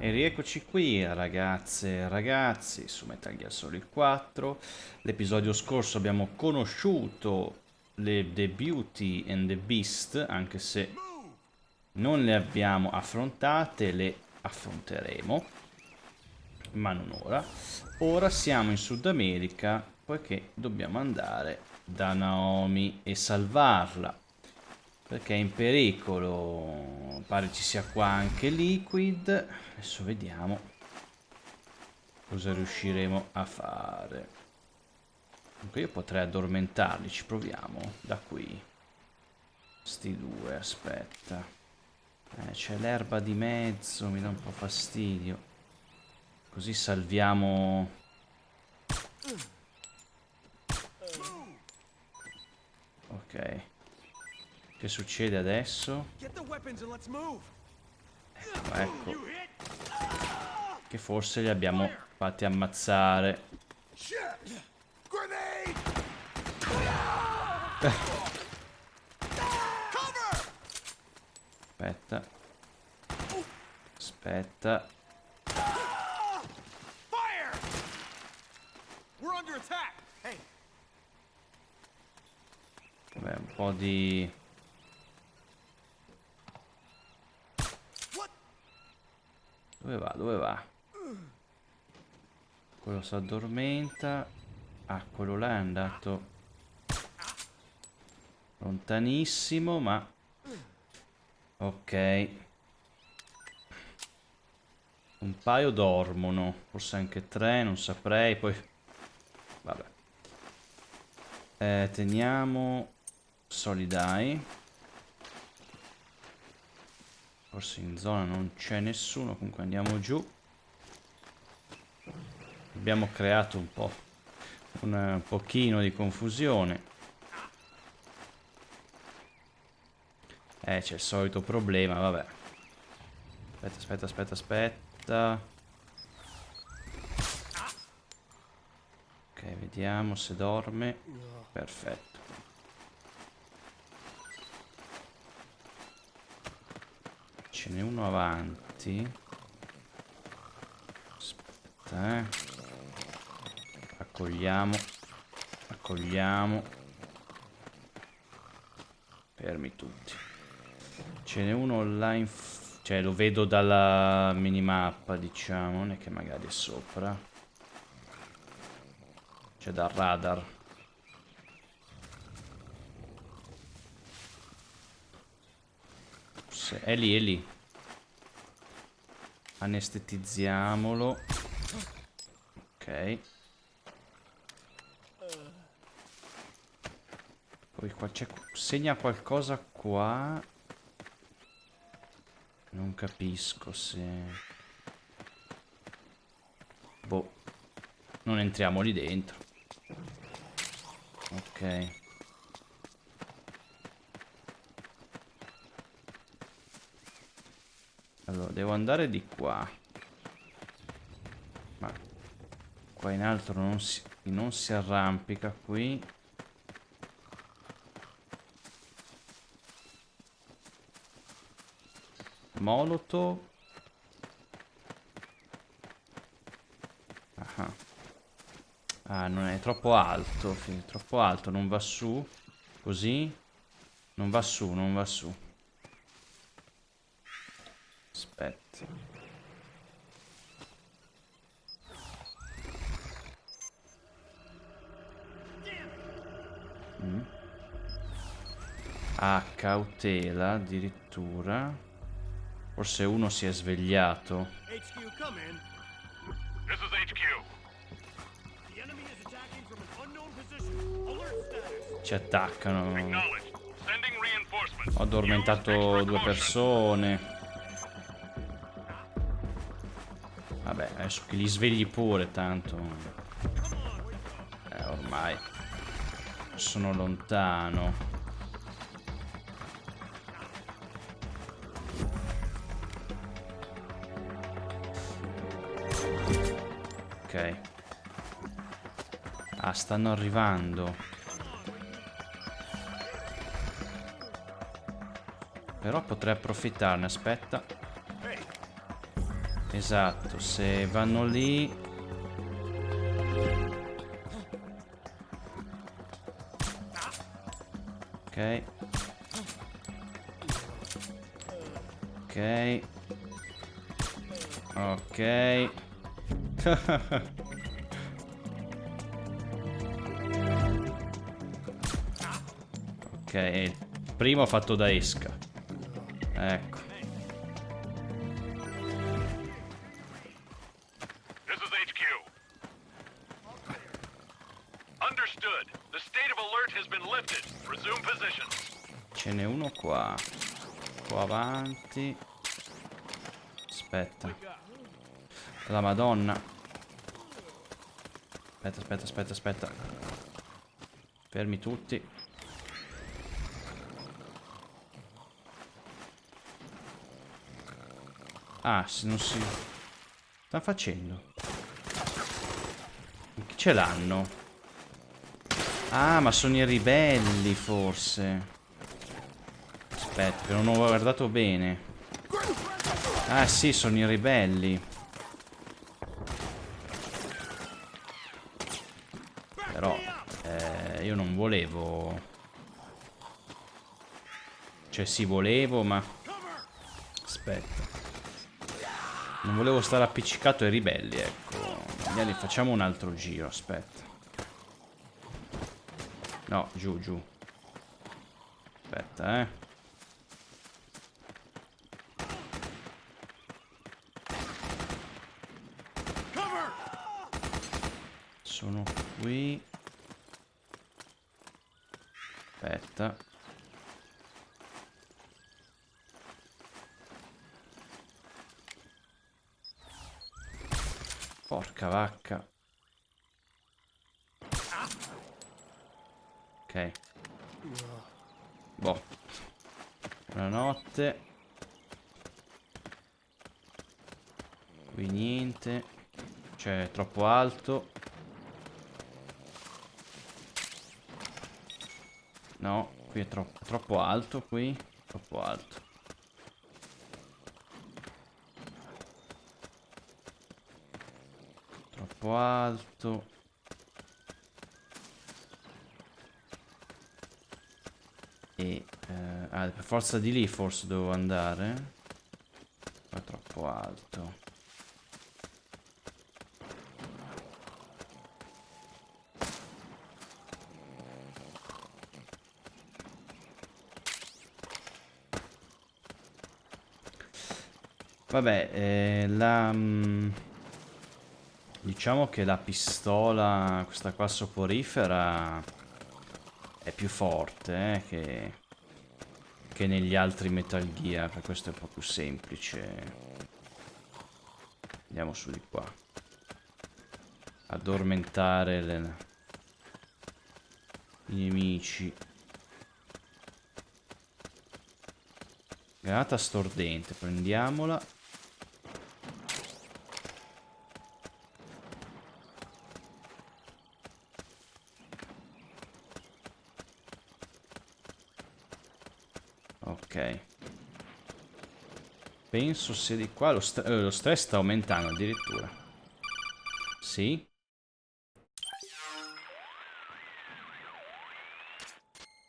E rieccoci qui ragazze e ragazzi su Metal Gear Solid 4. L'episodio scorso abbiamo conosciuto le The Beauty and the Beast, anche se non le abbiamo affrontate, le affronteremo, ma non ora. Ora siamo in Sud America, poiché dobbiamo andare da Naomi e salvarla, perché è in pericolo. Pare ci sia qua anche Liquid. Adesso vediamo cosa riusciremo a fare. Comunque io potrei addormentarli, ci proviamo da qui. Sti due, aspetta. C'è l'erba di mezzo, mi dà un po' fastidio. Così salviamo. Ok. Che succede adesso? Ecco. Che forse li abbiamo fatti ammazzare. Aspetta. Aspetta. Vabbè, un po' di... Dove va? Dove va? Quello si addormenta. Ah, quello là è andato lontanissimo, ma... Ok. Un paio dormono. Forse anche tre, non saprei. Poi... Vabbè. Teniamo... Solid Eye. Forse in zona non c'è nessuno. Comunque andiamo giù. Abbiamo creato un po'... un pochino di confusione. C'è il solito problema, vabbè. Aspetta. Ok, vediamo se dorme. Perfetto. Ce n'è uno avanti. Aspetta, Accogliamo. Fermi tutti. Ce n'è uno là in... Cioè lo vedo dalla minimappa, diciamo. Non è che magari è sopra. Cioè dal radar. È lì, è lì. Anestetizziamolo. Ok. Poi qua c'è... Segna qualcosa qua. Non capisco se... Boh. Non entriamo lì dentro. Ok. Allora, devo andare di qua. Ma qua in alto non si arrampica qui. Molotov. Ah, non è troppo alto. Troppo alto, non va su. Così. Non va su. Aspetta. Ah, cautela addirittura. Forse uno si è svegliato. Ci attaccano. Ho addormentato due persone. Vabbè, adesso che li svegli pure, tanto. Ormai sono lontano. Ok. Ah, stanno arrivando. Però potrei approfittarne, aspetta. Esatto, se vanno lì... Ok. Ok. Ok. Ok, il primo fatto da esca. Ecco. This is HQ. Understood. The state of alert has been lifted. Resume position. Ce n'è uno qua. Qua avanti. Aspetta. La Madonna. Aspetta. Fermi tutti. Ah, se non si... Sta facendo? Chi ce l'hanno? Ah, ma sono i ribelli, forse. Aspetta, che non ho guardato bene. Ah, sì, sono i ribelli. Però, io non volevo... Cioè, sì, volevo, ma... Aspetta. Non volevo stare appiccicato ai ribelli, ecco. Magari facciamo un altro giro, aspetta. No, giù. Aspetta, Sono qui. Aspetta. Porca vacca. Ok. Boh. Buonanotte. Qui niente. Cioè, è troppo alto. No, qui è troppo alto, qui. Troppo alto. Troppo alto. E... per forza di lì forse devo andare. Ma è troppo alto. Vabbè, diciamo che la pistola, questa qua soporifera, è più forte, che negli altri Metal Gear, per questo è un po' più semplice. Andiamo su di qua. Addormentare i nemici. Granata stordente, prendiamola. Ok. Penso sia di qua. Lo stress sta aumentando addirittura. Sì.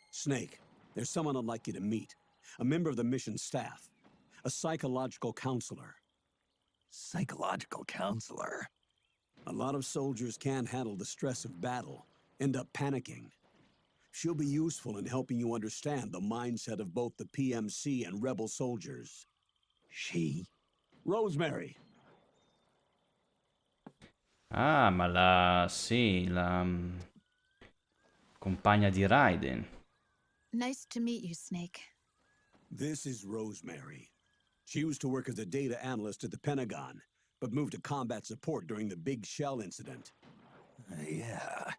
Snake, there's someone I'd like you to meet. A member of the mission staff. A psychological counselor. Psychological counselor? A lot of soldiers can't handle the stress of battle, end up panicking. She'll be useful in helping you understand the mindset of both the PMC and rebel soldiers. She? Rosemary. Ah, ma sì, la compagna di Raiden. Nice to meet you, Snake. This is Rosemary. She used to work as a data analyst at the Pentagon, but moved to combat support during the Big Shell incident. Yeah.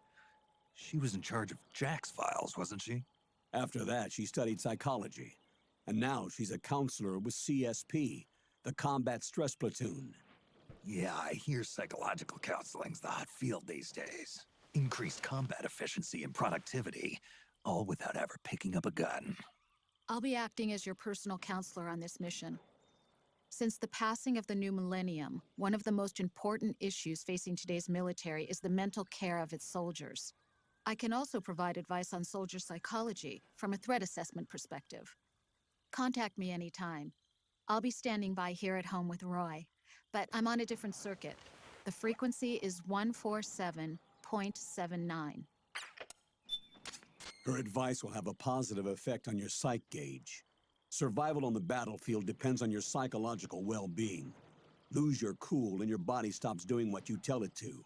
She was in charge of Jack's files, wasn't she? After that, she studied psychology. And now she's a counselor with CSP, the Combat Stress Platoon. Yeah, I hear psychological counseling's the hot field these days. Increased combat efficiency and productivity, all without ever picking up a gun. I'll be acting as your personal counselor on this mission. Since the passing of the new millennium, one of the most important issues facing today's military is the mental care of its soldiers. I can also provide advice on soldier psychology from a threat assessment perspective. Contact me anytime. I'll be standing by here at home with Roy, but I'm on a different circuit. The frequency is 147.79. Her advice will have a positive effect on your psych gauge. Survival on the battlefield depends on your psychological well-being. Lose your cool and your body stops doing what you tell it to.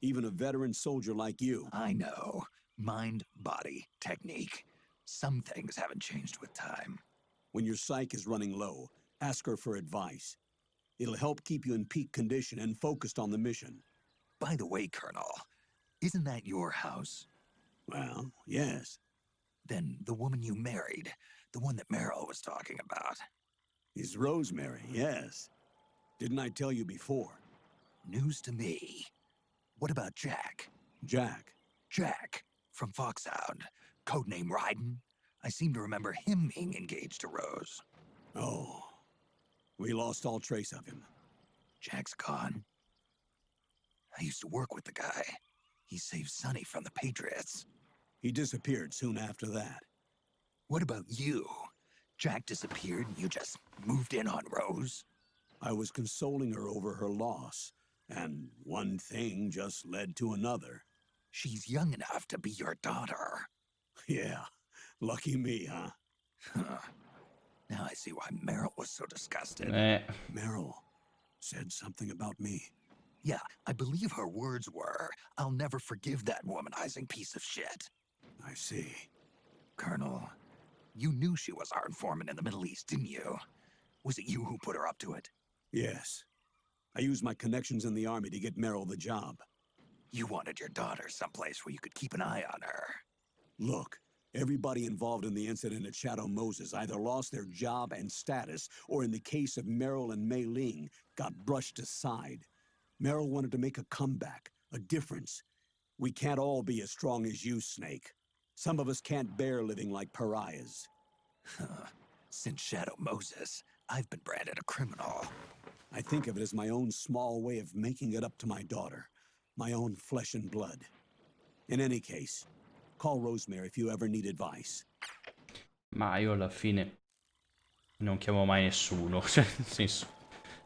Even a veteran soldier like you. I know. Mind, body, technique. Some things haven't changed with time. When your psyche is running low, ask her for advice. It'll help keep you in peak condition and focused on the mission. By the way, Colonel, isn't that your house? Well, yes. Then the woman you married, the one that Meryl was talking about. Is Rosemary, yes. Didn't I tell you before? News to me. What about Jack? Jack. Jack, from Foxhound. Codename Ryden. I seem to remember him being engaged to Rose. Oh. We lost all trace of him. Jack's gone. I used to work with the guy. He saved Sonny from the Patriots. He disappeared soon after that. What about you? Jack disappeared and you just moved in on Rose? I was consoling her over her loss, and one thing just led to another. She's young enough to be your daughter. Yeah, lucky me, huh? Now I see why Meryl was so disgusted. Meryl said something about me. Yeah, I believe her words were, "I'll never forgive that womanizing piece of shit." I see. Colonel, you knew she was our informant in the Middle East, didn't you? Was it you who put her up to it? Yes. I used my connections in the army to get Meryl the job. You wanted your daughter someplace where you could keep an eye on her. Look, everybody involved in the incident at Shadow Moses either lost their job and status, or in the case of Meryl and Mei Ling, got brushed aside. Meryl wanted to make a comeback, a difference. We can't all be as strong as you, Snake. Some of us can't bear living like pariahs. Since Shadow Moses, I've been branded a criminal. I think of it as my own small way of making it up to my daughter. My own flesh and blood. In any case, call Rosemary if you ever need advice. Ma io alla fine non chiamo mai nessuno, cioè nel senso,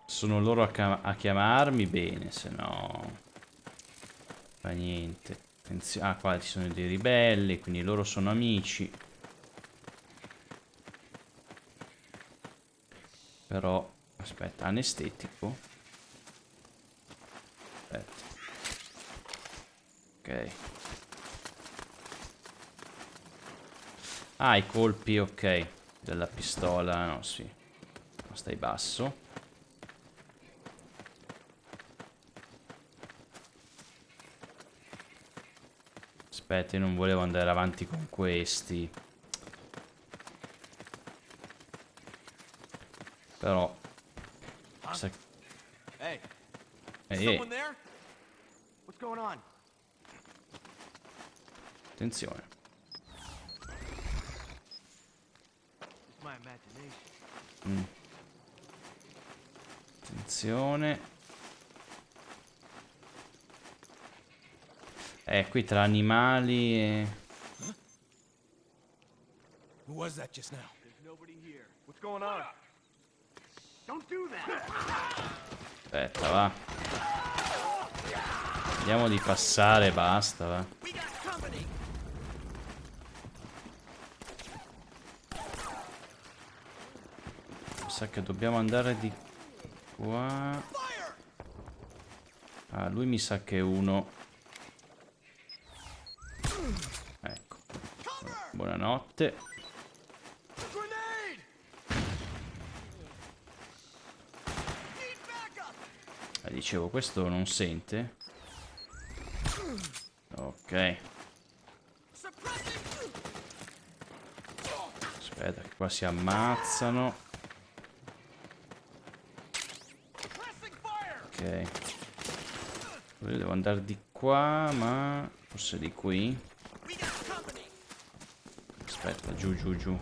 sono loro a chiamarmi bene, se no fa niente. Ah, qua ci sono dei ribelli, quindi loro sono amici. Però, aspetta, anestetico. Aspetta. Ok. Ah, i colpi, ok. Della pistola, no, sì. Ma stai basso. Aspetta, io non volevo andare avanti con questi. Però... Hey, Ehi, someone there? What's going on? attenzione. It's my imagination. Attenzione. Qui tra animali e... Who was that just now? There's nobody here. What's going on? Don't do that. Aspetta, va. Vediamo di passare, basta, va. We got company. Mi sa che dobbiamo andare di qua. Ah, lui mi sa che è uno. Ecco. Buonanotte. Grenade! Need backup. Dicevo, questo non sente. Ok. Aspetta, che qua si ammazzano. Ok. Io devo andare di qua, ma forse di qui. Aspetta, giù, giù, giù.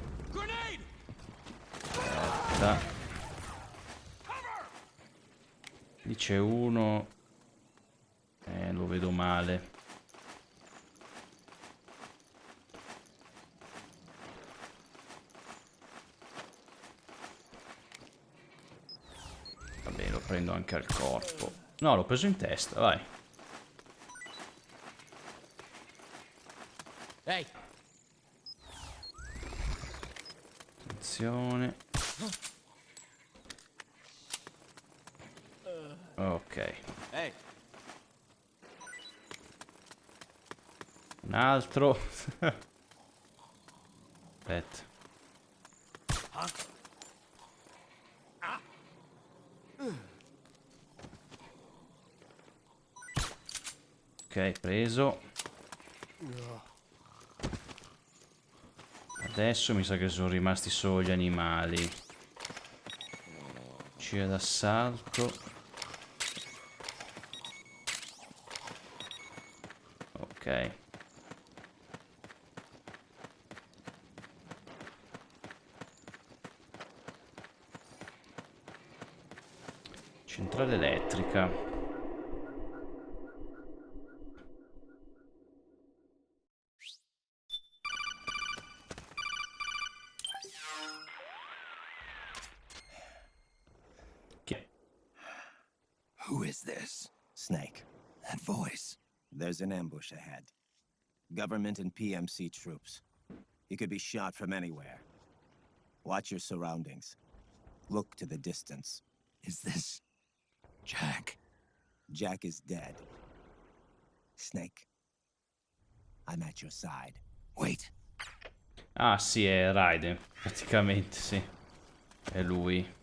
Aspetta. Lì c'è uno. Lo vedo male. Vabbè, lo prendo anche al corpo. No, l'ho preso in testa, vai. Hey. Attenzione. Ok. Hey. Un altro. Aspetta. Ok, preso. Adesso mi sa che sono rimasti solo gli animali. Fucile d'assalto. Ok. Centrale elettrica. Who is this? Snake, That voice. there's an ambush ahead. Government and PMC troops. You could be shot from anywhere. Watch your surroundings. Look to the distance. Is this Jack? Jack is dead. Snake, I'm at your side. Wait. Ah sì, è Raiden, praticamente sì. È lui.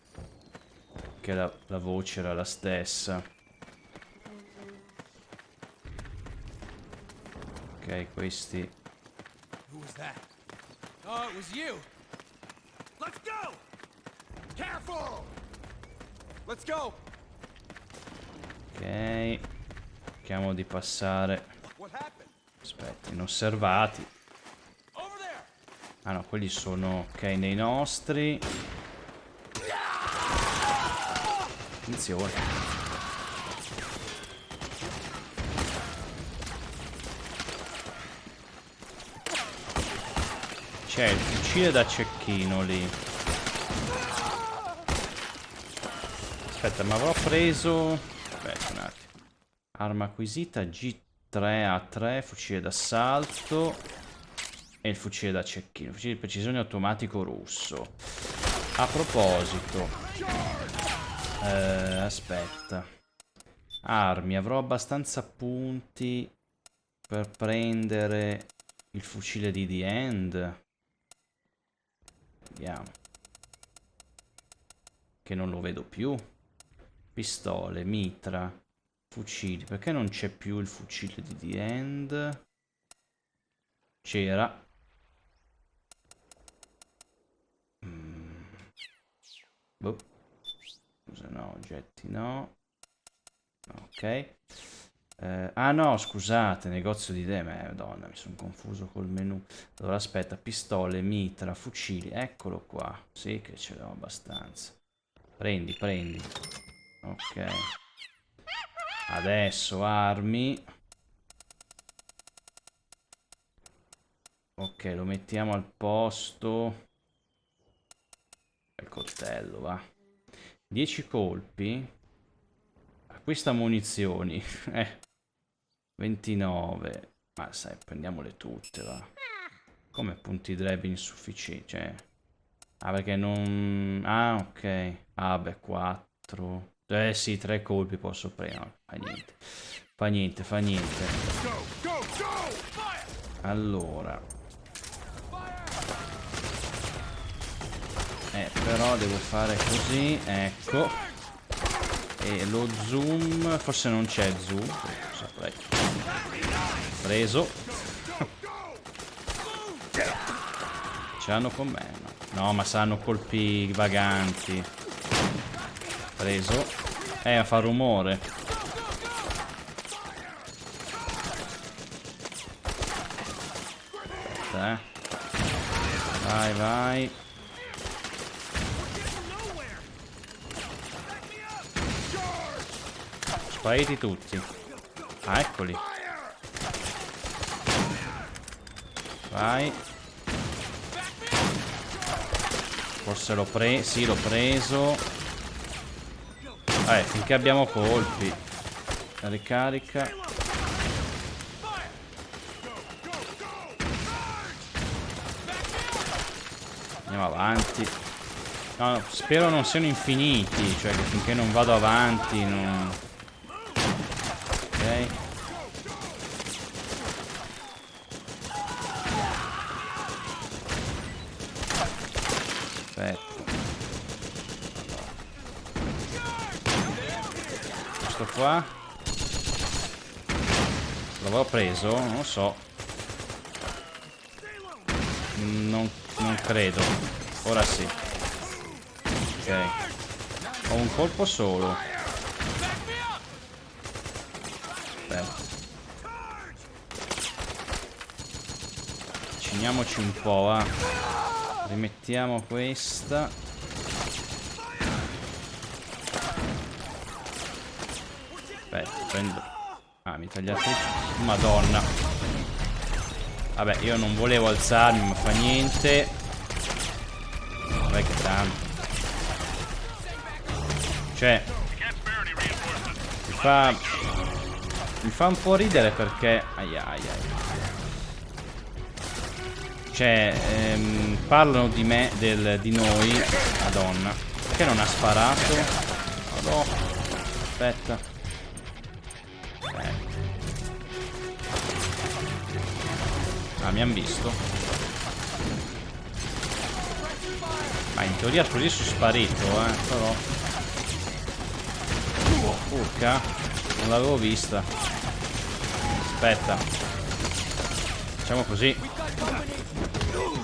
Che la voce era la stessa. Ok, questi. Who was that? Oh, it was you. Let's go. Careful. Let's go. Ok. Cerchiamo di passare. What happened? Aspetta, inosservati. Over there. Ah no, quelli sono ok nei nostri. Attenzione. C'è il fucile da cecchino lì. Aspetta, ma avrò preso... Aspetta un attimo. Arma acquisita G3A3, fucile d'assalto e il fucile da cecchino. Fucile di precisione automatico russo. A proposito... aspetta. Armi, avrò abbastanza punti per prendere il fucile di The End. Vediamo. Che non lo vedo più. Pistole, mitra, fucili. Perché non c'è più il fucile di The End? C'era. Boh. Scusa, no, oggetti no. Ok. Ah no, scusate, negozio di idee. Madonna, mi sono confuso col menu. Allora aspetta, pistole, mitra, fucili. Eccolo qua. Sì, che ce l'ho abbastanza. Prendi, prendi. Ok. Adesso armi. Ok, lo mettiamo al posto. Il coltello, va. 10 colpi. Acquista munizioni. 29. Ma sai, prendiamole tutte, va. Come punti drive insufficienti? Cioè... Ah, perché non... Ah, ok. Ah, beh, 4. Sì, 3 colpi posso prendere. Fa niente. Fa niente, fa niente. Allora... però devo fare così, ecco. E lo zoom, forse non c'è zoom, saprei. Preso. Ce l'hanno con me, no? No, ma saranno colpi vaganti. Preso. Fa rumore. Aspetta, Vai, vai. Spariti tutti. Ah, eccoli. Vai. Forse l'ho preso. Sì, l'ho preso. Finché abbiamo colpi. Ricarica. Andiamo avanti. No, spero non siano infiniti. Cioè che finché non vado avanti non... Ok. Aspetta. Questo qua l'avevo preso? Non lo so. Non credo. Ora sì. Ok. Ho un colpo solo. Aspetta. Avviciniamoci un po', va. Rimettiamo questa. Aspetta, prendo... Ah, mi tagliate... Madonna. Vabbè, io non volevo alzarmi, ma fa niente. Vabbè che tanto. Cioè... Mi fa un po' ridere perché... Ai. Cioè, parlano di me, di noi. Madonna. Perché non ha sparato? Madonna. Aspetta. Ah, mi hanno visto. Ma in teoria così sono sparito, però... Urca. Non l'avevo vista. Aspetta. Facciamo così.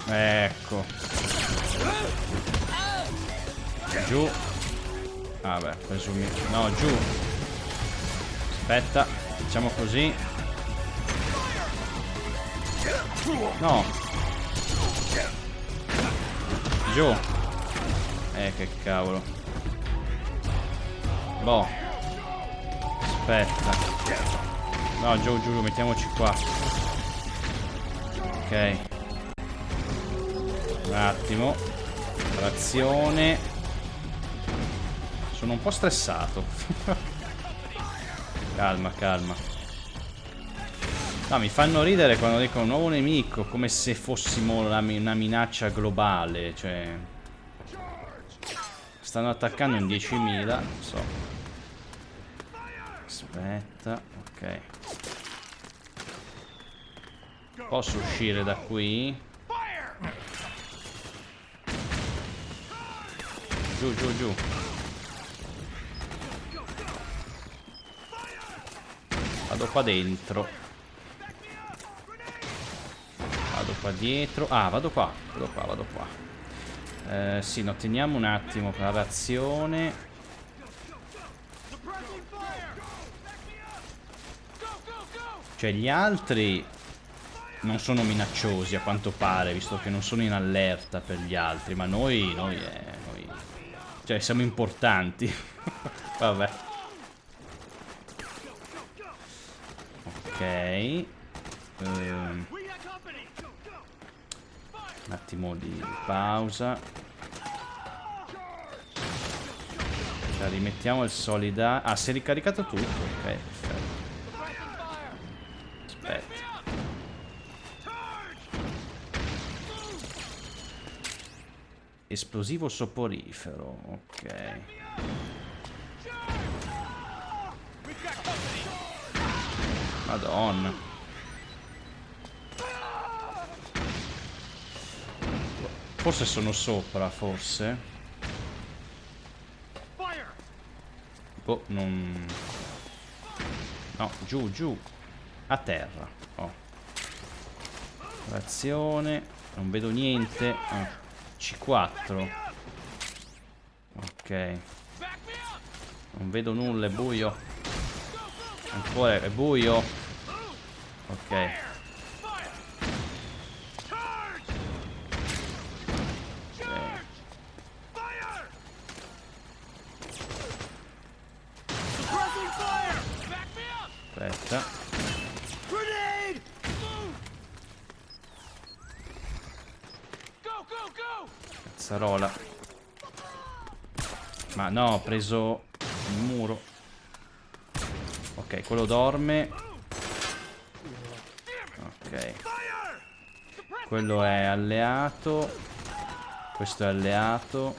Ecco. Giù. Vabbè, presumi. No, giù. Aspetta. Facciamo così. No. Giù. Che cavolo. Boh. Aspetta. No, giù, mettiamoci qua. Ok. Un attimo. Trazione. Sono un po' stressato. Calma. No, mi fanno ridere quando dicono nuovo nemico, come se fossimo una minaccia globale, cioè... Stanno attaccando in 10.000, non so. Aspetta, ok. Posso uscire da qui? Giù. Vado qua dentro. Vado qua dietro. Ah, vado qua. Sì, no, teniamo un attimo la razione. Cioè, gli altri non sono minacciosi a quanto pare, visto che non sono in allerta per gli altri. Ma noi cioè, siamo importanti. Vabbè. Ok. Un attimo di pausa. Cioè, rimettiamo il solida. Ah, si è ricaricato tutto. Ok, perfetto. Aspetta. Esplosivo soporifero. Ok. Madonna. Forse sono sopra, forse. Boh, non... No, giù. A terra. Oh. Razione. Non vedo niente. C4. Ok. Non vedo nulla, è buio. Ancora, è buio. Ok. Aspetta. Grenade! Go, go, go! Cazzarola. Ma no, ho preso il muro. Ok, quello dorme. Ok. Quello è alleato. Questo è alleato.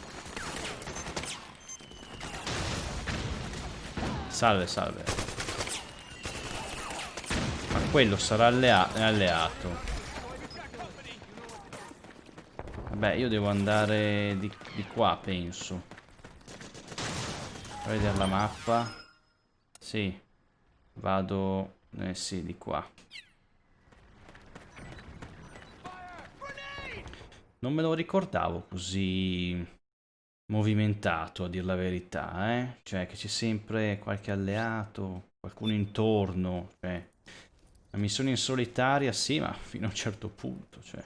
Salve, salve. Ma quello sarà alleato. Vabbè, io devo andare di qua, penso. Voglio vedere la mappa. Sì. Vado... sì, di qua. Non me lo ricordavo così movimentato, a dir la verità, eh? Cioè, che c'è sempre qualche alleato, qualcuno intorno, cioè... La missione in solitaria, sì, ma fino a un certo punto, cioè...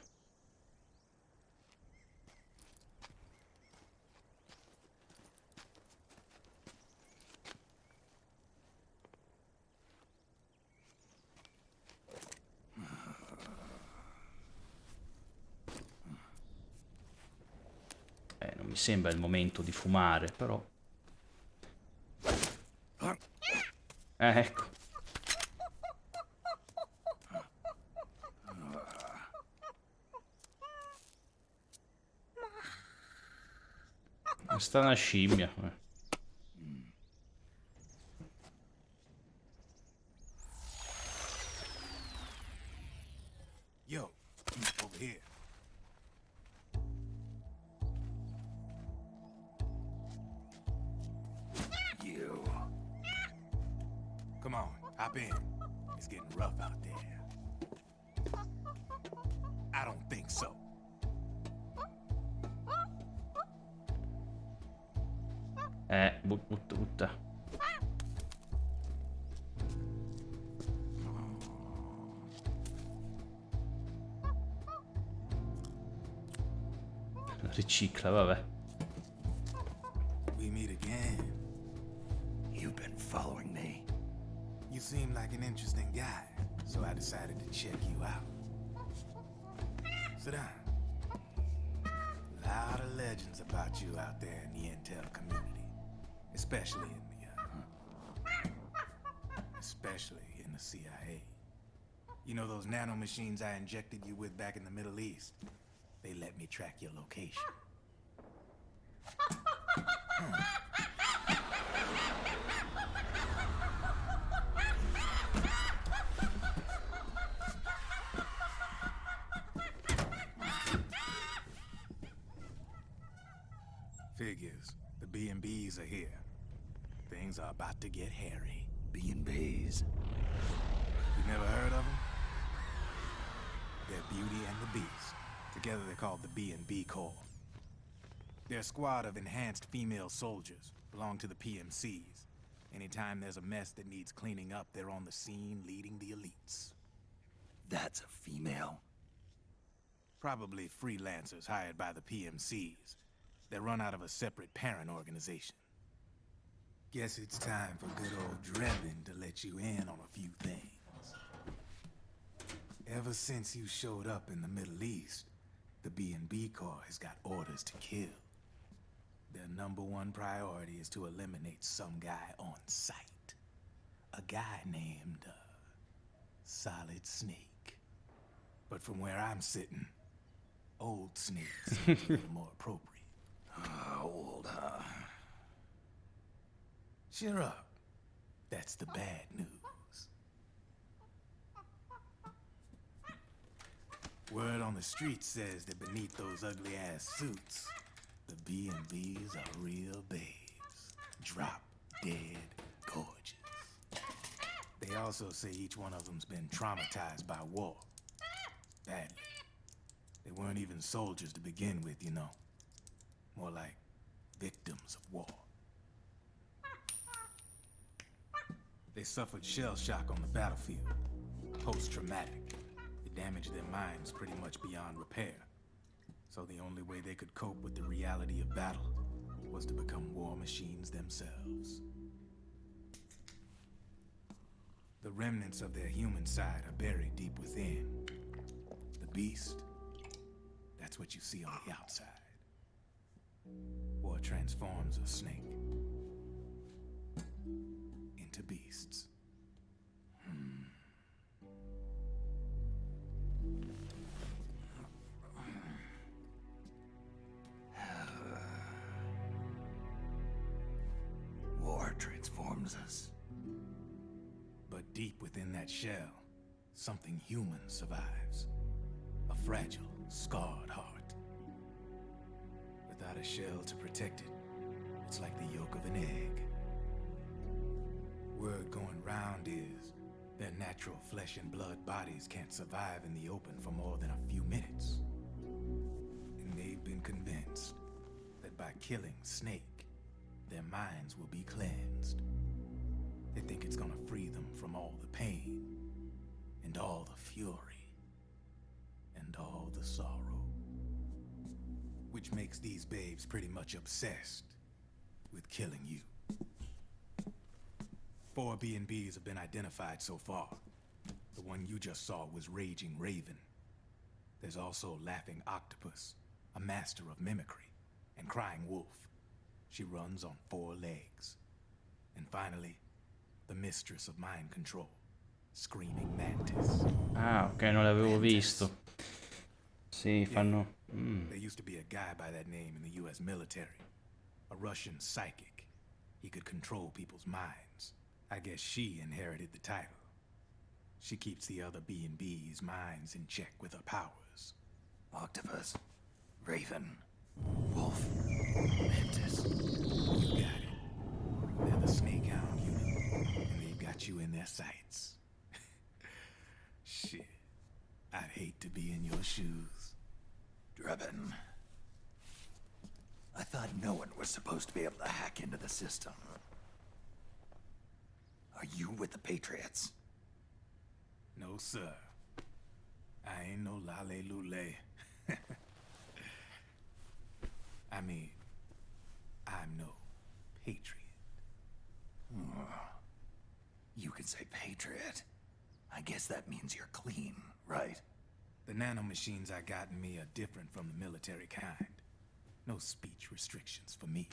Non mi sembra il momento di fumare, però... ecco. Sta una scimmia. Yo, over here. You. Come on, hop in. It's getting rough out there. I don't think so. Butta. Ricicla, vabbè. We meet again. You've been following me. You seem like an interesting guy, so I decided to check you out. Sit down. A lot of legends about you out there in the intel community, especially in the CIA. You know those nanomachines I injected you with back in the Middle East? They let me track your location. Figures. The B&Bs are here. Things are about to get hairy. B&Bs. You never heard of them? They're Beauty and the Beast. Together they're called the B&B Corps. They're a squad of enhanced female soldiers, belong to the PMCs. Anytime there's a mess that needs cleaning up, they're on the scene leading the elites. That's a female. Probably freelancers hired by the PMCs. They're run out of a separate parent organization. Guess it's time for good old Drebin to let you in on a few things. Ever since you showed up in the Middle East, the B&B Corps has got orders to kill. Their #1 priority is to eliminate some guy on sight. A guy named, Solid Snake. But from where I'm sitting, Old Snake seems a little more appropriate. Old, huh? Cheer up. That's the bad news. Word on the street says that beneath those ugly-ass suits, the B&Bs are real babes. Drop dead gorgeous. They also say each one of them's been traumatized by war. Badly. They weren't even soldiers to begin with, you know. More like victims of war. They suffered shell shock on the battlefield. Post-traumatic. It damaged their minds pretty much beyond repair. So the only way they could cope with the reality of battle was to become war machines themselves. The remnants of their human side are buried deep within. The beast, that's what you see on the outside. Or transforms a snake into beasts. War transforms us. But deep within that shell, something human survives. A fragile, scarred heart. Without a shell to protect it, it's like the yolk of an egg. Word going round is their natural flesh and blood bodies can't survive in the open for more than a few minutes. And they've been convinced that by killing Snake, their minds will be cleansed. They think it's gonna free them from all the pain, and all the fury, and all the sorrow. Which makes these babes pretty much obsessed with killing you. 4 B&Bs have been identified so far. The one you just saw was Raging Raven. There's also Laughing Octopus, a master of mimicry, and Crying Wolf. She runs on 4 legs. And finally, the mistress of mind control, Screaming Mantis. Ah, ok, non l'avevo visto. Sì, fanno... There used to be a guy by that name in the US military. A Russian psychic. He could control people's minds. I guess she inherited the title. She keeps the other B&B's minds in check with her powers. Octopus, Raven, Wolf, Mantis. You got it. They're the Snake Hound unit, and they've got you in their sights. Shit. I'd hate to be in your shoes. Drebin. I thought no one was supposed to be able to hack into the system. Are you with the Patriots? No, sir. I ain't no lale-lule. I mean, I'm no patriot. You can say Patriot. I guess that means you're clean, right? The nanomachines I got in me are different from the military kind. No speech restrictions for me.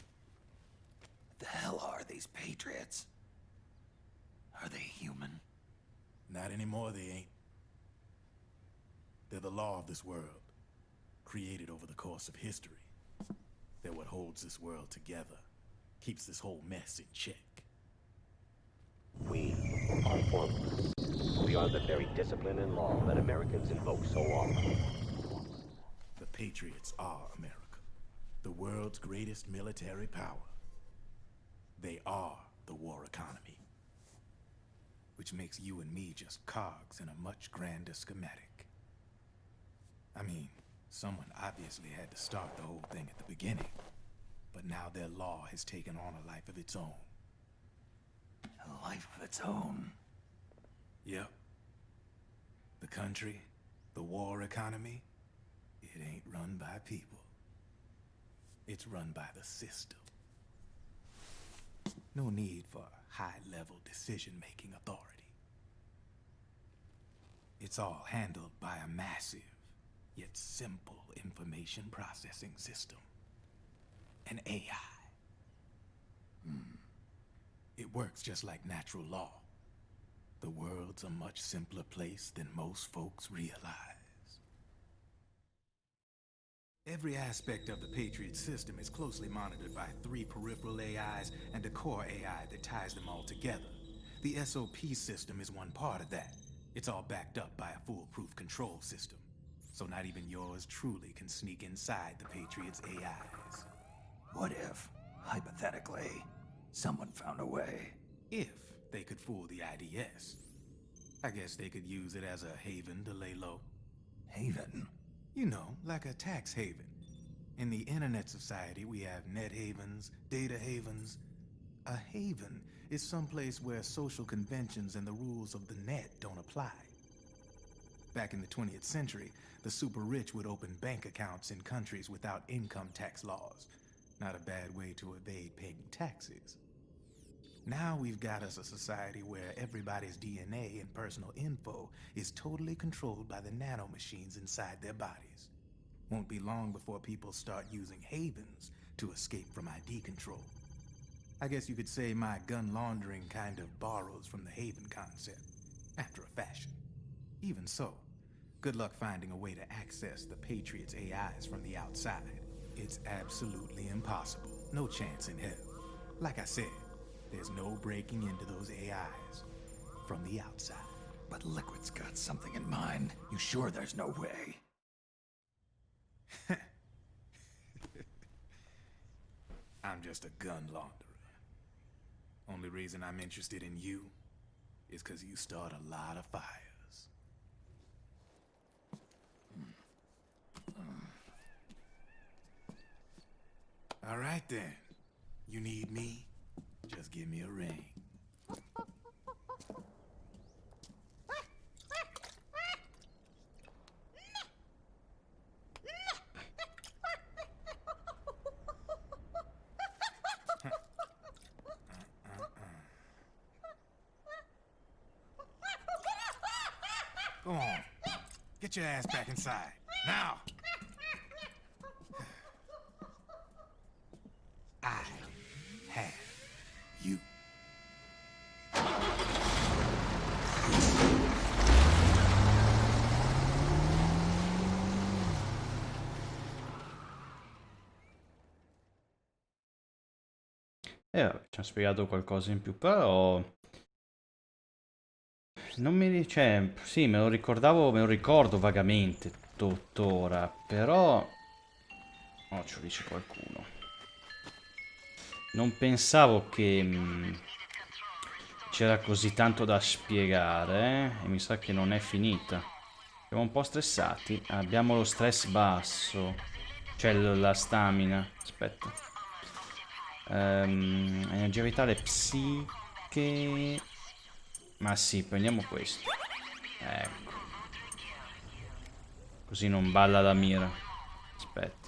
The hell are these Patriots? Are they human? Not anymore, they ain't. They're the law of this world, created over the course of history. They're what holds this world together, keeps this whole mess in check. We are formless. We are the very discipline and law that Americans invoke so often. The Patriots are America, the world's greatest military power. They are the war economy, which makes you and me just cogs in a much grander schematic. I mean, someone obviously had to start the whole thing at the beginning, but now their law has taken on a life of its own. A life of its own. Yep. The country, the war economy, it ain't run by people. It's run by the system. No need for high-level decision-making authority. It's all handled by a massive, yet simple information processing system. An AI. It works just like natural law. The world's a much simpler place than most folks realize. Every aspect of the Patriot system is closely monitored by 3 peripheral AIs and a core AI that ties them all together. The SOP system is one part of that. It's all backed up by a foolproof control system. So not even yours truly can sneak inside the Patriots' AIs. What if, hypothetically, someone found a way? If they could fool the IDS. I guess they could use it as a haven to lay low. Haven? You know, like a tax haven. In the internet society, we have net havens, data havens. A haven is someplace where social conventions and the rules of the net don't apply. Back in the 20th century, the super rich would open bank accounts in countries without income tax laws. Not a bad way to evade paying taxes. Now we've got us a society where everybody's DNA and personal info is totally controlled by the nanomachines inside their bodies. Won't be long before people start using havens to escape from ID control. I guess you could say my gun laundering kind of borrows from the haven concept, after a fashion. Even so, good luck finding a way to access the Patriots' AIs from the outside. It's absolutely impossible. No chance in hell. Like I said, there's no breaking into those AIs from the outside. But Liquid's got something in mind. You sure there's no way? I'm just a gun launderer. Only reason I'm interested in you is because you start a lot of fires. All right then. You need me? Just give me a ring. Go on. Get your ass back inside. Now! I have you. Vabbè, ci ha spiegato qualcosa in più, però non mi... cioè, sì, me lo ricordavo, me lo ricordo vagamente tuttora, però... Oh, ce lo dice qualcuno. Non pensavo che c'era così tanto da spiegare, e mi sa che non è finita. Siamo un po' stressati. Abbiamo lo stress basso, cioè la stamina. Aspetta. Energia vitale, psiche. Ma sì, prendiamo questo. Ecco. Così non balla la mira. Aspetta.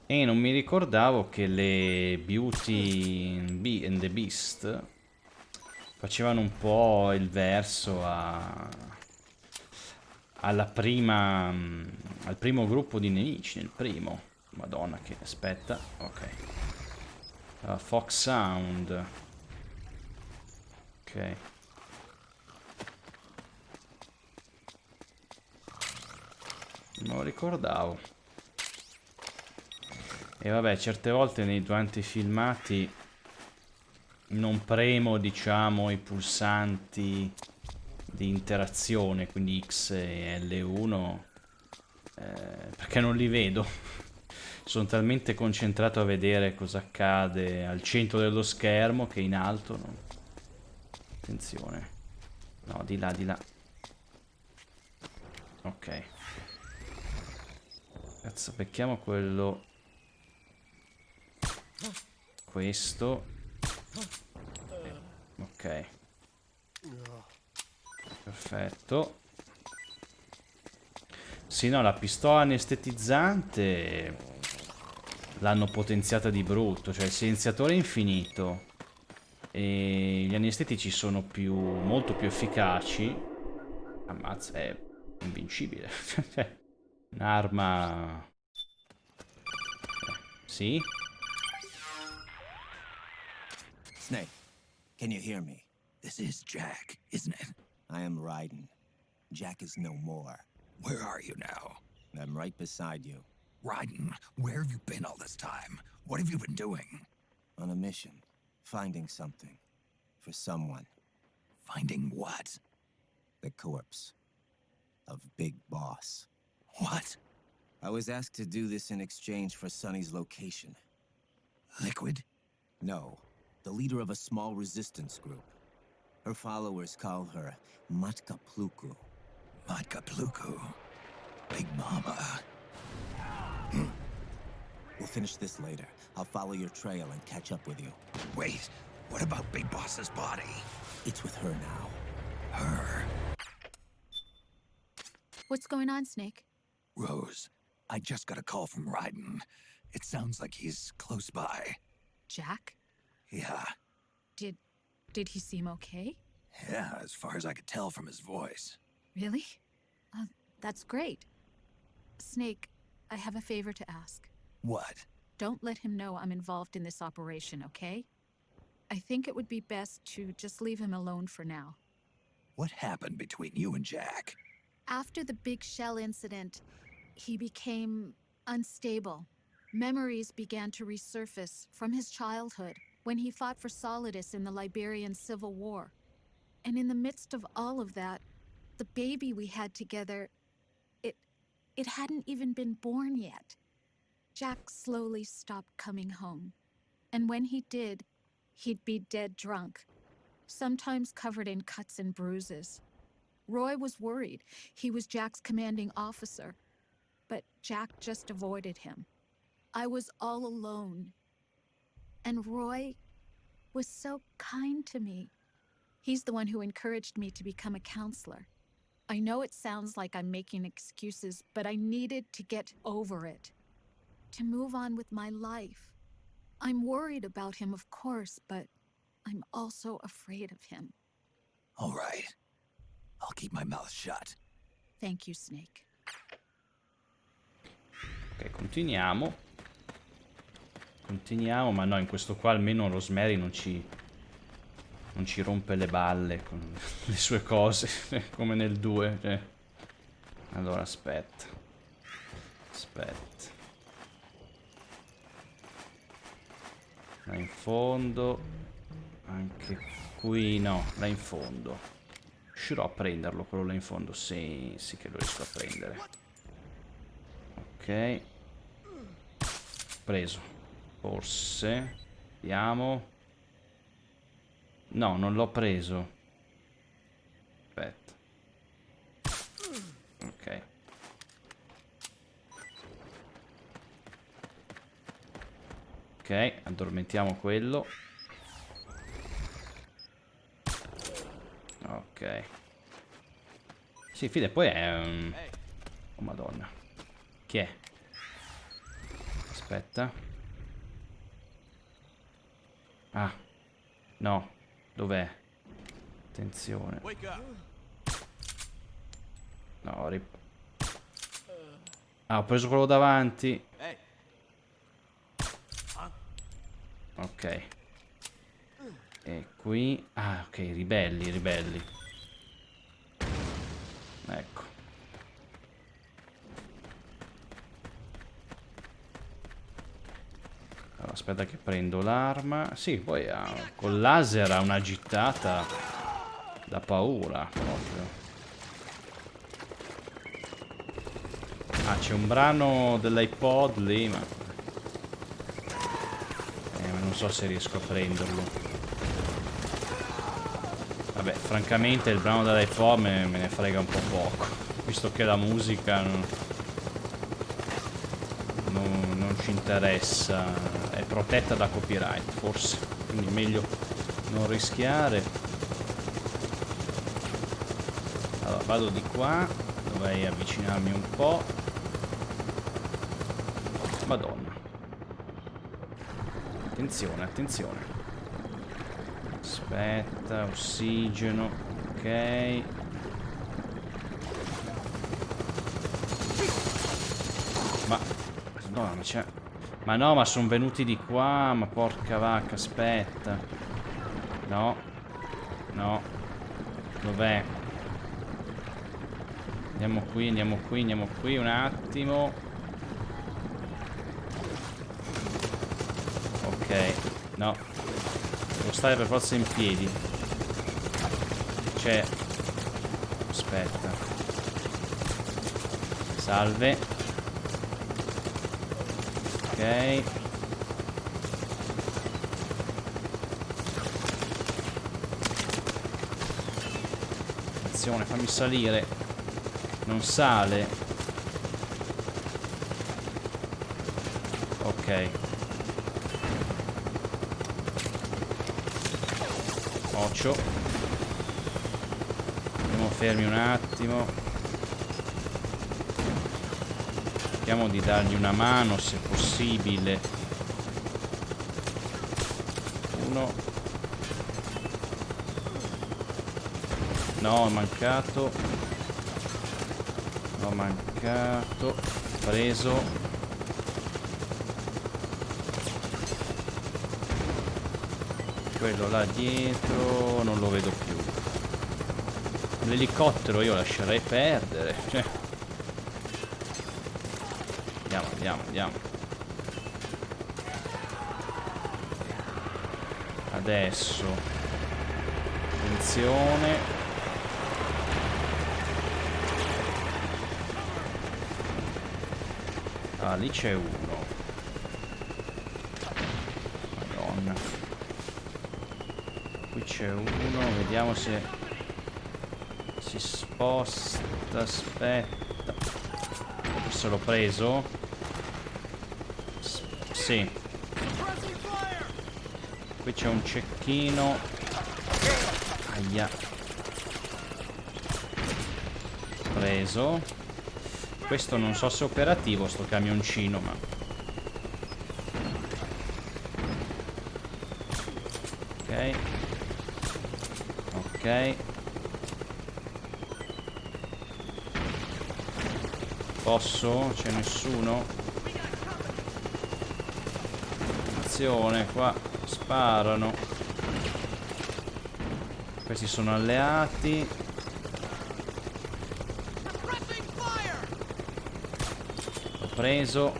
E non mi ricordavo che le Beauty and the Beast facevano un po' il verso alla prima, al primo gruppo di nemici, nel primo. Madonna che... aspetta, ok. Fox Sound. Ok. Non lo ricordavo. E vabbè, certe volte durante i filmati non premo, diciamo, i pulsanti di interazione, quindi X e L1, perché non li vedo. Sono talmente concentrato a vedere cosa accade al centro dello schermo che in alto non... Attenzione. No, di là, di là. Ok. Cazzo, becchiamo quello... Questo. Ok. Perfetto. Sì, no, la pistola anestetizzante l'hanno potenziata di brutto. Cioè il silenziatore è infinito e gli anestetici sono molto più efficaci. Ammazza, è invincibile. Un'arma... Sì. Snake, can you hear me? This is Jack, isn't it? I am Raiden. Jack is no more. Where are you now? I'm right beside you. Raiden, where have you been all this time? What have you been doing? On a mission. Finding something. For someone. Finding what? The corpse. Of Big Boss. What? I was asked to do this in exchange for Sonny's location. Liquid? No. The leader of a small resistance group. Her followers call her Matka Pluku. Matka Pluku. Big Mama. We'll finish this later. I'll follow your trail and catch up with you. Wait, what about Big Boss's body? It's with her now. Her? What's going on, Snake? Rose, I just got a call from Raiden. It sounds like he's close by. Jack? Yeah. Did he seem okay? Yeah, as far as I could tell from his voice. Really? That's great. Snake, I have a favor to ask. What? Don't let him know I'm involved in this operation, okay? I think it would be best to just leave him alone for now. What happened between you and Jack? After the big shell incident, he became unstable. Memories began to resurface from his childhood when he fought for Solidus in the Liberian Civil War. And in the midst of all of that, the baby we had together, it hadn't even been born yet. Jack slowly stopped coming home. And when he did, he'd be dead drunk, sometimes covered in cuts and bruises. Roy was worried. He was Jack's commanding officer. But Jack just avoided him. I was all alone. And Roy was so kind to me. He's the one who encouraged me to become a counselor. I know it sounds like I'm making excuses, but I needed to get over it. To move on with my life. I'm worried about him, of course, but I'm also afraid of him. All right. I'll keep my mouth shut. Thank you, Snake. Ok, continuiamo. Continuiamo, ma no, in questo qua almeno Rosemary non ci rompe le balle con le sue cose, come nel 2. Cioè. Allora, aspetta. Là in fondo. Anche qui, no, là in fondo. Riuscirò a prenderlo, quello là in fondo? Sì, sì che lo riesco a prendere. Ok. Preso. Forse. Vediamo. No, non l'ho preso. Aspetta. Ok. Ok, addormentiamo quello. Ok. Sì, fide, poi è un... Oh, madonna. Chi è? Aspetta. Ah. No. Dov'è? Attenzione. No, ah, ho preso quello davanti. Ok. E qui... Ah, ok, ribelli. Ecco. Allora, aspetta che prendo l'arma. Sì, poi col laser ha una gittata da paura, proprio. Ah, c'è un brano dell'iPod lì, ma non so se riesco a prenderlo. Vabbè, francamente il brano dell'iPod me ne frega un po' poco, visto che la musica non ci interessa. È protetta da copyright, forse, quindi meglio non rischiare. Allora, vado di qua, dovrei avvicinarmi un po'. Madonna. Attenzione. Aspetta, ossigeno, ok. Ma c'è... Ma no, ma sono venuti di qua, ma porca vacca, aspetta. No. Dov'è? Andiamo qui, un attimo. Ok, no. Devo stare per forza in piedi. C'è... Aspetta. Salve. Ok. Attenzione, fammi salire. Non sale. Ok. Occhio. Andiamo fermi un attimo. Cerchiamo di dargli una mano se possibile. uno. No, è mancato. Ho mancato. Preso. Quello là dietro non lo vedo più. L'elicottero io lascerei perdere. Cioè. Andiamo, andiamo, andiamo. Adesso. Attenzione. Ah, lì c'è uno. Madonna. Qui c'è uno, vediamo se si sposta. Aspetta. Forse l'ho preso. Sì. Qui c'è un cecchino. Aia. Preso. Questo non so se è operativo, sto camioncino, ma... Ok. Ok. Posso? C'è nessuno? Attenzione, qua sparano. Questi sono alleati. L'ho preso.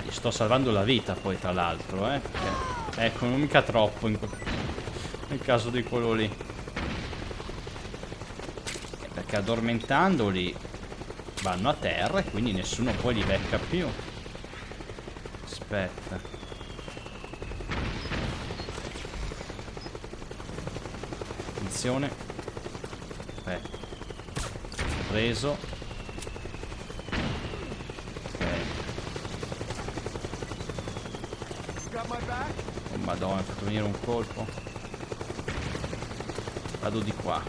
Gli sto salvando la vita poi, tra l'altro, ecco, non mica troppo nel caso di quello lì. Perché addormentandoli vanno a terra e quindi nessuno poi li becca più. Aspetta. Attenzione. Preso. Ok. Oh madonna, mi ha fatto venire un colpo. Vado di qua.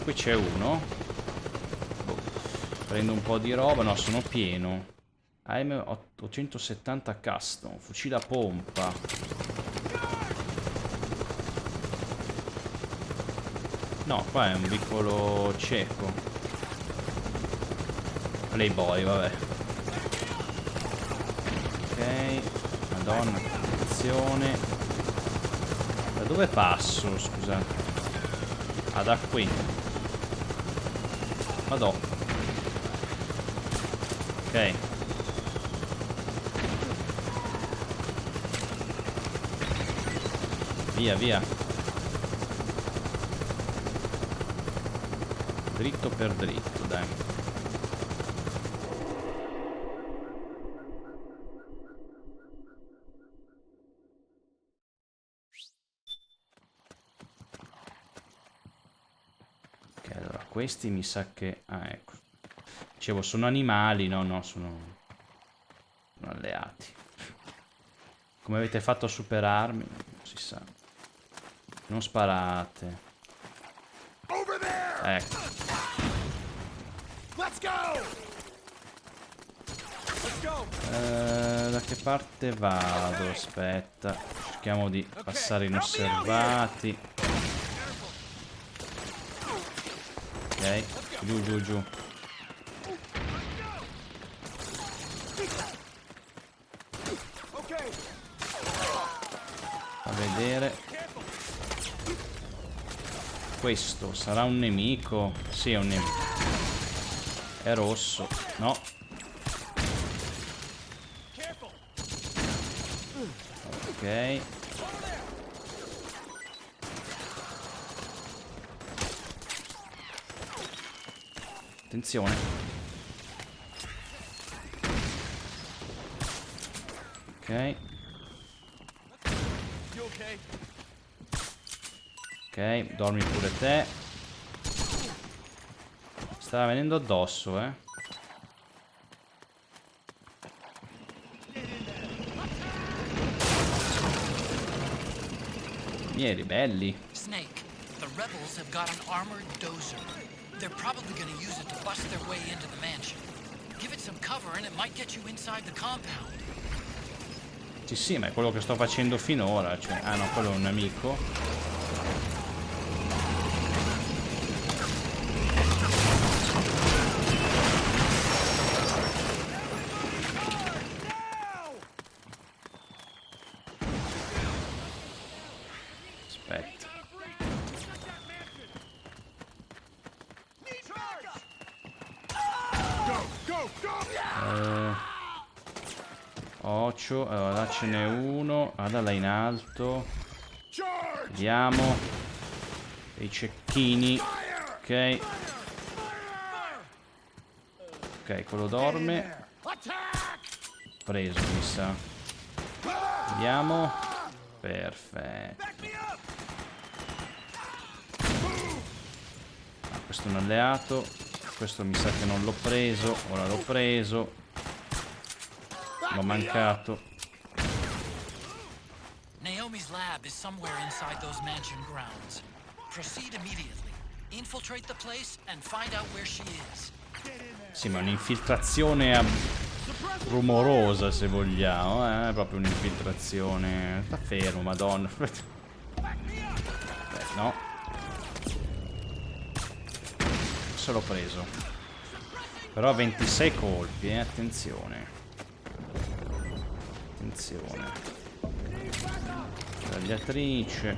Qui c'è uno. Boh. Prendo un po' di roba. No, sono pieno. AM 870 custom. Fucile a pompa. No, qua è un vicolo cieco. Playboy, vabbè. Ok. Madonna, attenzione. Da dove passo, scusate? Ah, da qui. Madò. Ok. Via, via. Dritto per dritto, dai. Ok, allora questi mi sa che... Ah, ecco. Dicevo, sono animali. No, no, sono alleati. Come avete fatto a superarmi? Non si sa. Non sparate. Ecco. Da che parte vado? Aspetta. Cerchiamo di passare inosservati. Ok. Giù, giù, giù. Fa vedere. Questo sarà un nemico? Sì, è un nemico. È rosso. No. Ok. Attenzione. Ok. Ok, dormi pure te. Stava venendo addosso, Miei ribelli. Snake, the rebels have got an armored dozer. They're probably gonna use it to bust their way into the mansion. Give it some cover and it might get you inside the compound. Sì, sì, ma è quello che sto facendo finora. Cioè... Ah no, quello è un nemico. Aspetta. Ocio, allora là ce n'è uno. Guarda là in alto. Vediamo. Dei cecchini. Ok. Ok, quello dorme. Preso, mi sa. Vediamo. Perfetto. Ah, questo è un alleato. Questo mi sa che non l'ho preso. Ora l'ho preso. L'ho mancato. Naomi's lab is somewhere inside those mansion grounds. Proceed immediately. Infiltrate the place and find out where she is. Sì, ma un'infiltrazione rumorosa, se vogliamo. È proprio un'infiltrazione. Sta fermo, madonna. No. Se l'ho preso. Però 26 colpi, attenzione. Attenzione. Tagliatrice.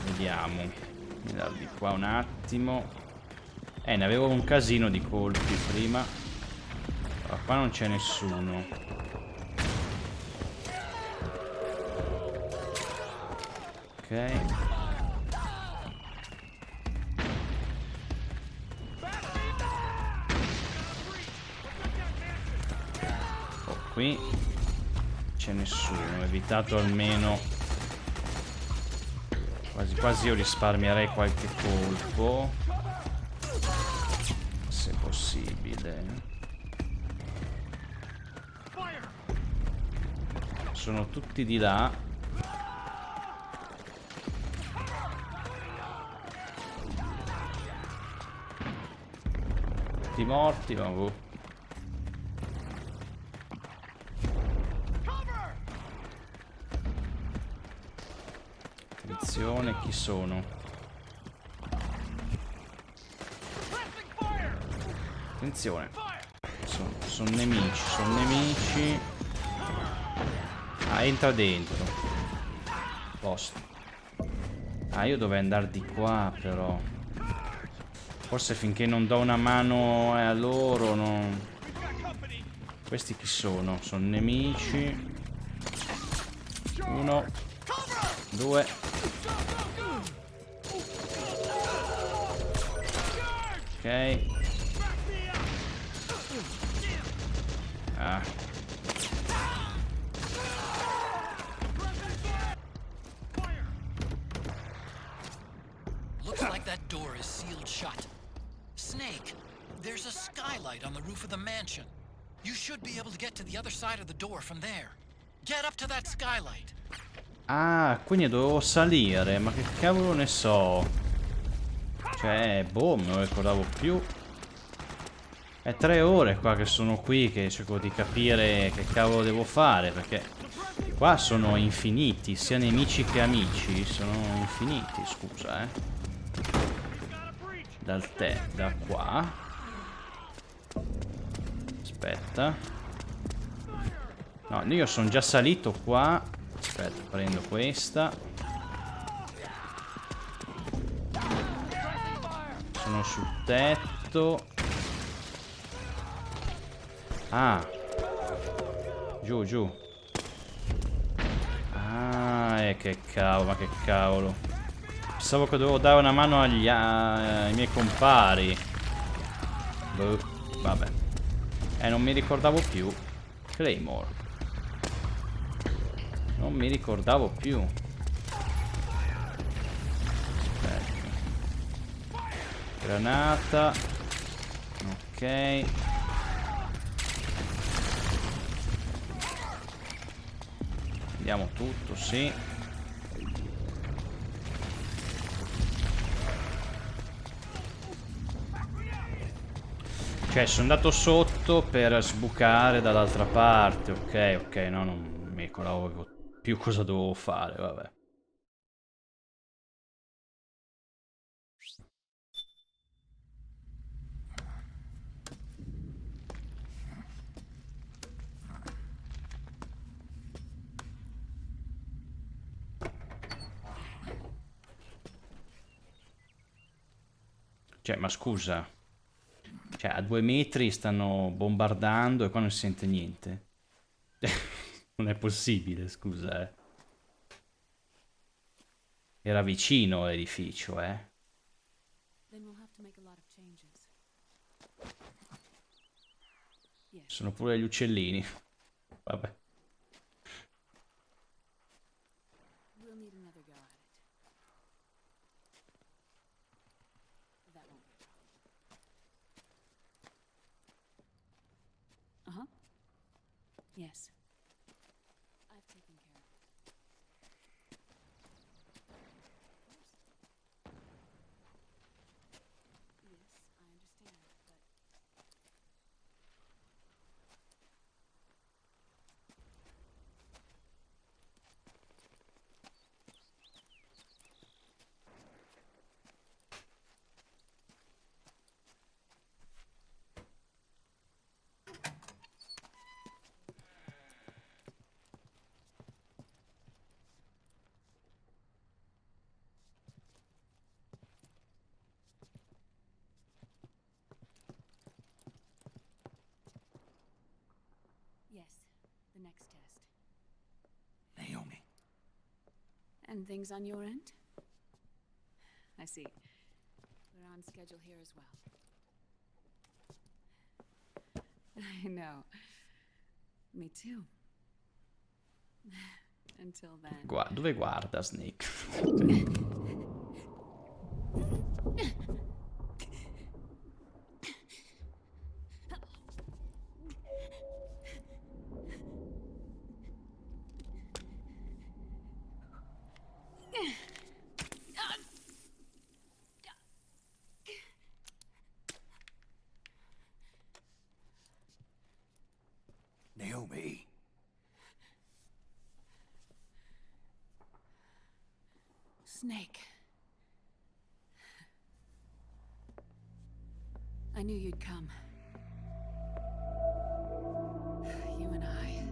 Vediamo. Mi dà di qua un attimo. Ne avevo un casino di colpi prima. Ma qua non c'è nessuno. Ok. Qui c'è nessuno, ho evitato almeno. Quasi quasi io risparmierei qualche colpo, se possibile. Sono tutti di là. Tutti morti, vabbè. Attenzione, chi sono? Attenzione. Sono nemici, sono nemici. Ah, entra dentro. Posto. Ah, io dovevo andare di qua, però. Forse finché non do una mano a loro, non... Questi chi sono? Sono nemici. 1, 2. Ok. Ah. Looks like that door is sealed shut. Snake, there's a skylight on the roof of the mansion. You should be able to get to the other side of the door from there. Get up to that skylight. Ah, quindi dovevo salire, ma che cavolo ne so. Cioè, boh, non lo ricordavo più. È 3 ore qua che sono qui, che cerco di capire che cavolo devo fare, perché qua sono infiniti, sia nemici che amici, sono infiniti, scusa, da qua. Aspetta. No, io sono già salito qua. Aspetta, prendo questa. Sono sul tetto. Ah. Giù, giù. Ah, che cavolo, ma che cavolo. Pensavo che dovevo dare una mano ai miei compari. Boh, vabbè. Non mi ricordavo più. Claymore. Non mi ricordavo più. Aspetta. Granata. Ok. Andiamo tutto, sì. Cioè, sono andato sotto per sbucare dall'altra parte. Ok, ok, no, non mi ricordavo più cosa dovevo fare, vabbè. Cioè, ma scusa. Cioè, a 2 metri stanno bombardando e qua non si sente niente. Non è possibile, scusa, eh. Era vicino l'edificio, eh. Sono pure gli uccellini. Vabbè. Uh-huh. Yes. I've taken care of it. Yes, I understand, but... Yes, the next test. Naomi. And things on your end? I see. We're on schedule here as well. I know. Me too. Until then. Dove guarda Snake? Naomi. Snake. I knew you'd come. You and I,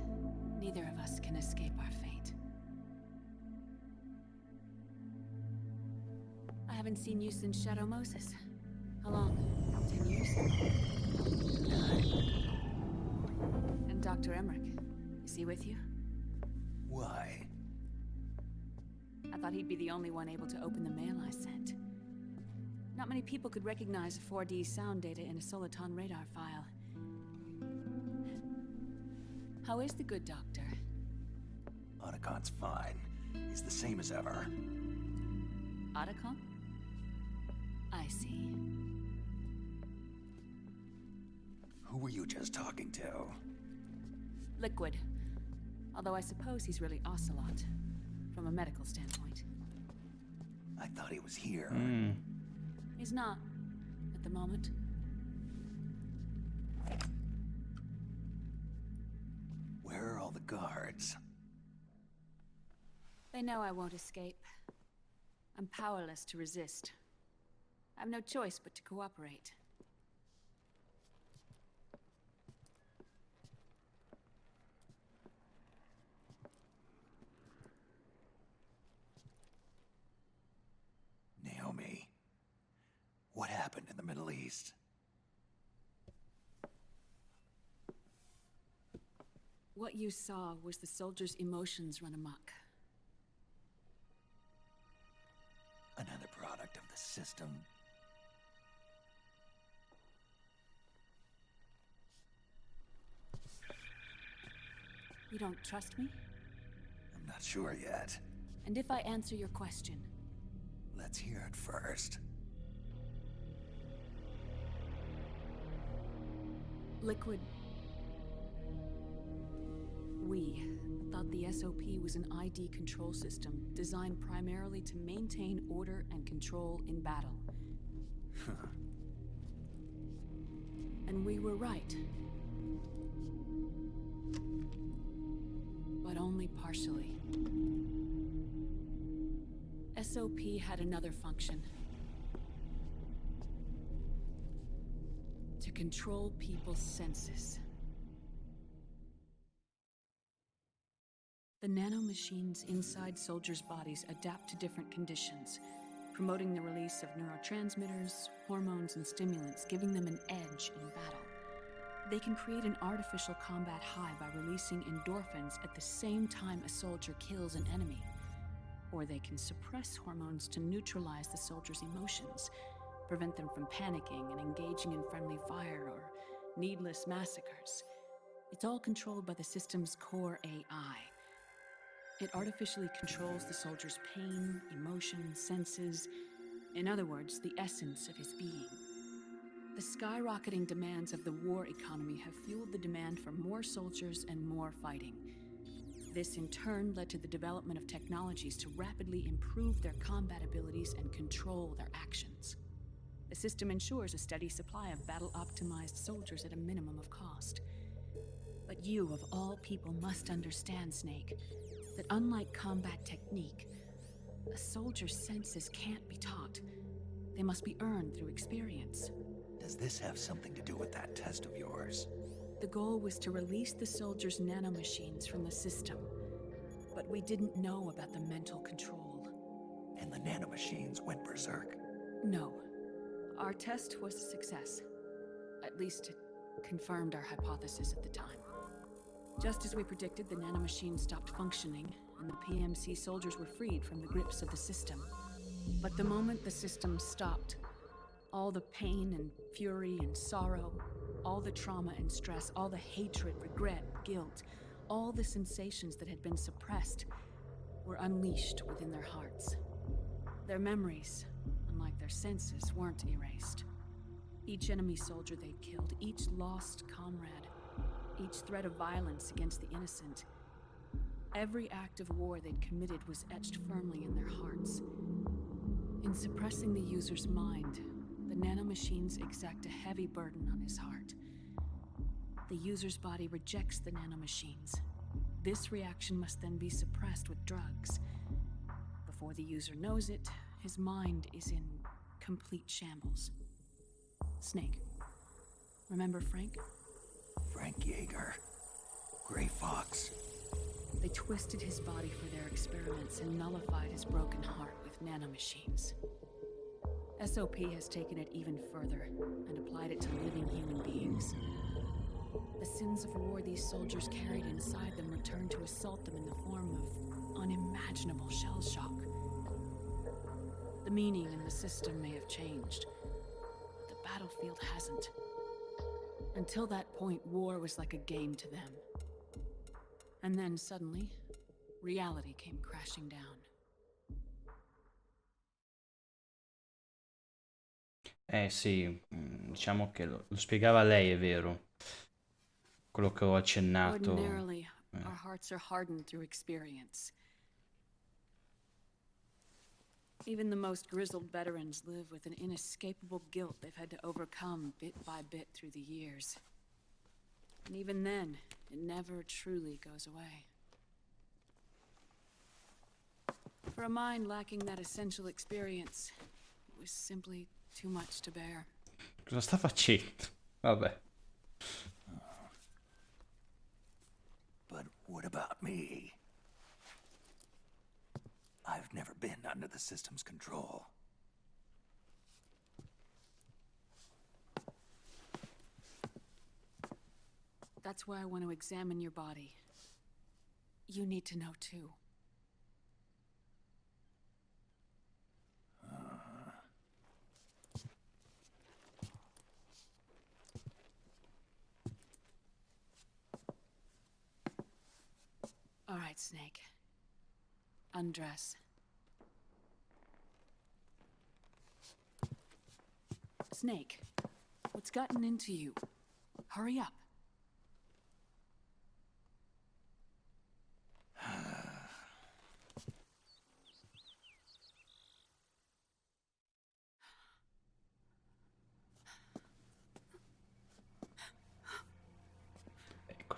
neither of us can escape our fate. I haven't seen you since Shadow Moses. How long? 10 years? 9. And Dr. Emmerich, is he with you? Why? I thought he'd be the only one able to open the mail I sent. Not many people could recognize 4D sound data in a Soliton radar file. How is the good doctor? Otacon's fine. He's the same as ever. Otacon? I see. Who were you just talking to? Liquid. Although I suppose he's really Ocelot, from a medical standpoint. I thought he was here. He's not, at the moment. Where are all the guards? They know I won't escape. I'm powerless to resist. I have no choice but to cooperate. Naomi. What happened in the Middle East? What you saw was the soldiers' emotions run amok. Another product of the system. You don't trust me? I'm not sure yet. And if I answer your question? Let's hear it first. Liquid. We thought the SOP was an ID control system designed primarily to maintain order and control in battle. And we were right. But only partially. SOP had another function. To control people's senses. The nanomachines inside soldiers' bodies adapt to different conditions, promoting the release of neurotransmitters, hormones, and stimulants, giving them an edge in battle. They can create an artificial combat high by releasing endorphins at the same time a soldier kills an enemy. Or they can suppress hormones to neutralize the soldier's emotions, prevent them from panicking and engaging in friendly fire or needless massacres. It's all controlled by the system's core AI. It artificially controls the soldier's pain, emotion, senses, in other words, the essence of his being. The skyrocketing demands of the war economy have fueled the demand for more soldiers and more fighting. This in turn led to the development of technologies to rapidly improve their combat abilities and control their actions. The system ensures a steady supply of battle-optimized soldiers at a minimum of cost. But you, of all people, must understand, Snake, that unlike combat technique, a soldier's senses can't be taught. They must be earned through experience. Does this have something to do with that test of yours? The goal was to release the soldiers' nanomachines from the system, but we didn't know about the mental control. And the nanomachines went berserk? No. Our test was a success. At least it confirmed our hypothesis at the time. Just as we predicted, the nanomachines stopped functioning, and the PMC soldiers were freed from the grips of the system. But the moment the system stopped, all the pain and fury and sorrow, all the trauma and stress, all the hatred, regret, guilt, all the sensations that had been suppressed were unleashed within their hearts. Their memories, unlike their senses, weren't erased. Each enemy soldier they'd killed, each lost comrade, each threat of violence against the innocent, every act of war they'd committed was etched firmly in their hearts. In suppressing the user's mind, the nanomachines exact a heavy burden on his heart. The user's body rejects the nanomachines. This reaction must then be suppressed with drugs. Before the user knows it, his mind is in complete shambles. Snake. Remember Frank? Frank Yeager. Gray Fox. They twisted his body for their experiments and nullified his broken heart with nanomachines. SOP has taken it even further and applied it to living human beings. The sins of war these soldiers carried inside them returned to assault them in the form of unimaginable shell shock. The meaning in the system may have changed, but the battlefield hasn't. Until that point, war was like a game to them. And then suddenly, reality came crashing down. Sì, diciamo che lo spiegava lei, è vero. Quello che ho accennato. Ordinarily, our hearts are hardened through experience. Even the most grizzled veterans live with an inescapable guilt they've had to overcome bit by bit through the years. And even then, it never truly goes away. For a mind lacking that essential experience, it was simply too much to bear. Cosa sta facendo? Vabbè. But what about me? I've never been under the system's control. That's why I want to examine your body. You need to know too. All right, Snake. Undress. Snake, what's gotten into you? Hurry up.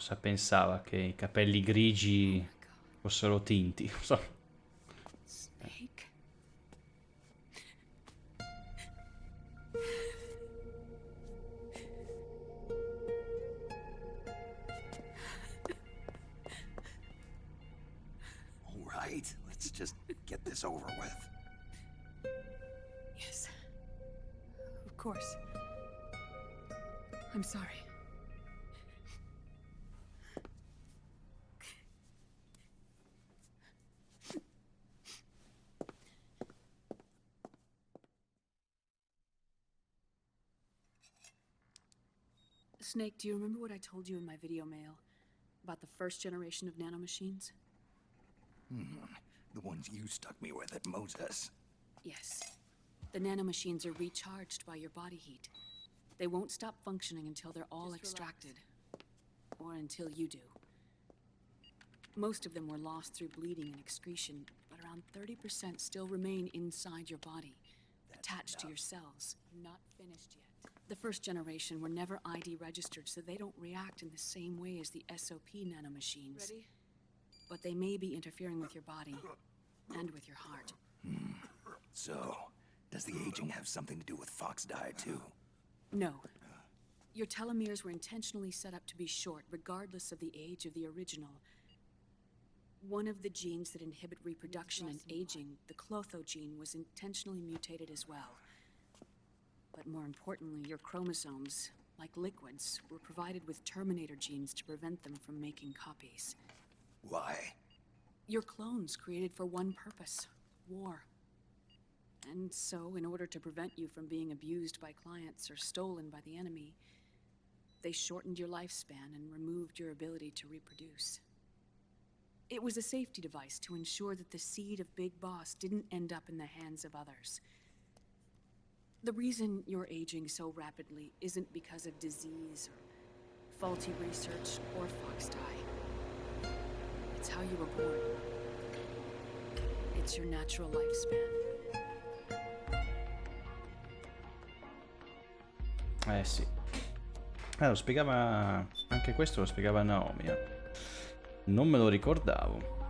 Cosa pensava? Che i capelli grigi fossero tinti? Non so. Snake. All right, let's just get this over with. Yes. Of course. I'm sorry. Snake, do you remember what I told you in my video mail about the first generation of nanomachines? The ones you stuck me with at Moses. Yes. The nanomachines are recharged by your body heat. They won't stop functioning until they're all extracted. Or until you do. Most of them were lost through bleeding and excretion, but around 30% still remain inside your body, attached to your cells, not finished yet. The first generation were never ID registered, so they don't react in the same way as the SOP nanomachines. Ready? But they may be interfering with your body, and with your heart. So, does the aging have something to do with Fox diet too? No. Your telomeres were intentionally set up to be short, regardless of the age of the original. One of the genes that inhibit reproduction and aging, the Clotho gene, was intentionally mutated as well. But more importantly, your chromosomes, like liquids, were provided with terminator genes to prevent them from making copies. Why? Your clones created for one purpose: war. And so, in order to prevent you from being abused by clients or stolen by the enemy, they shortened your lifespan and removed your ability to reproduce. It was a safety device to ensure that the seed of Big Boss didn't end up in the hands of others. The reason you're aging so rapidly isn't because of disease or faulty research or Fox die. It's how you were born. It's your natural lifespan. Eh sì. Lo spiegava... Anche questo lo spiegava Naomi. Non me lo ricordavo.